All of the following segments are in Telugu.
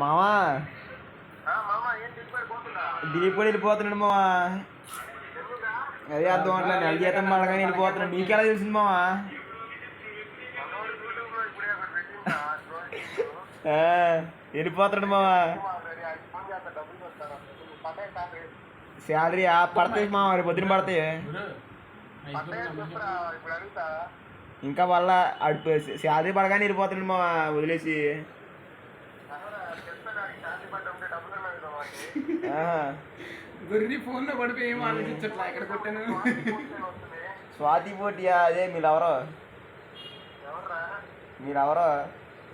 మామా దిలీప్ కూడా వెళ్ళిపోతున్నాడు మావా. అదే అర్థం అట్లా నెల జీతం పడగానే వెళ్ళిపోతున్నాడు. నీకెలా తెలిసింది మావా? వెళ్ళిపోతున్నాడు మావా. శాలరీ పడతాయి మావా, రేపు పొద్దున పడతాయి. ఇంకా వాళ్ళ శాలరీ పడగానే వెళ్ళిపోతున్నాడు మావా వదిలేసి. గుర్రి ఫోన్లో పడిపోయి ఏం ఆలోచించట్లా ఎక్కడ కొట్టాను. స్వాతి పోటీయా? అదే మీరెవరో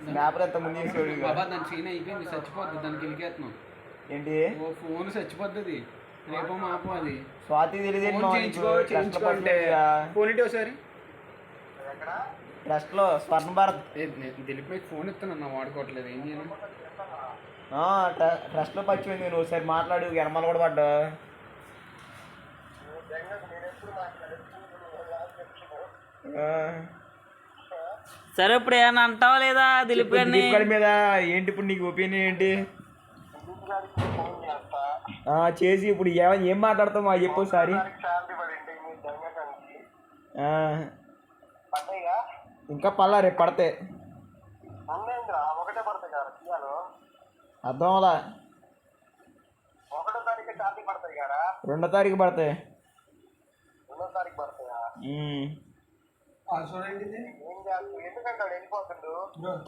స్నాపర్ ఎంత ముందు చేసేవాడు. బాబా దాని సీన్ అయిపోయింది, చచ్చిపోద్ది. దానికి వెళ్ళికేస్తున్నాం ఏంటి? ఓ ఫోన్ చచ్చిపోద్ది. రేపో మాపో అది. స్వాతి తెలియదు చేయించుకుంటే ఫోన్ ఇటు ఒకసారి. ట్రస్ట్ లో స్వర్ణ భారత్ తెలిపి ఫోన్ ఇస్తాను, వాడుకోవట్లేదు. ఏం చేయను? ట్రస్ట్ లో పచ్చిపోయింది. నువ్వు ఒకసారి మాట్లాడు. ఎనమల కూడా పడ్డా. సరే ఇప్పుడు ఏమన్నా అంటావా లేదా దిలీప్ గారి మీద? ఏంటి ఇప్పుడు నీకు ఒపీనియన్ ఏంటి? చేసి ఇప్పుడు ఏం మాట్లాడతావు మా చెప్పు ఒకసారి. ఇంకా పల్లా రేపు పడతాయి. అర్థం అలా 2వ తారీఖు పడతాయి.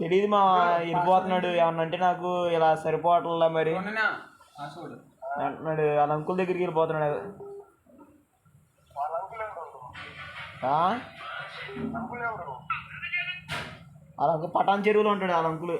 తెలీదు మా వెళ్ళిపోతున్నాడు. ఏమన్నా అంటే నాకు ఇలా సరిపోవట్లా మరి అంటున్నాడు. వాళ్ళ అంకుల్ దగ్గరికి వెళ్ళిపోతున్నాడు. వాళ్ళ అంకుల్ పటాన్ చెరువులో ఉంటాడు. వాళ్ళ అంకుల్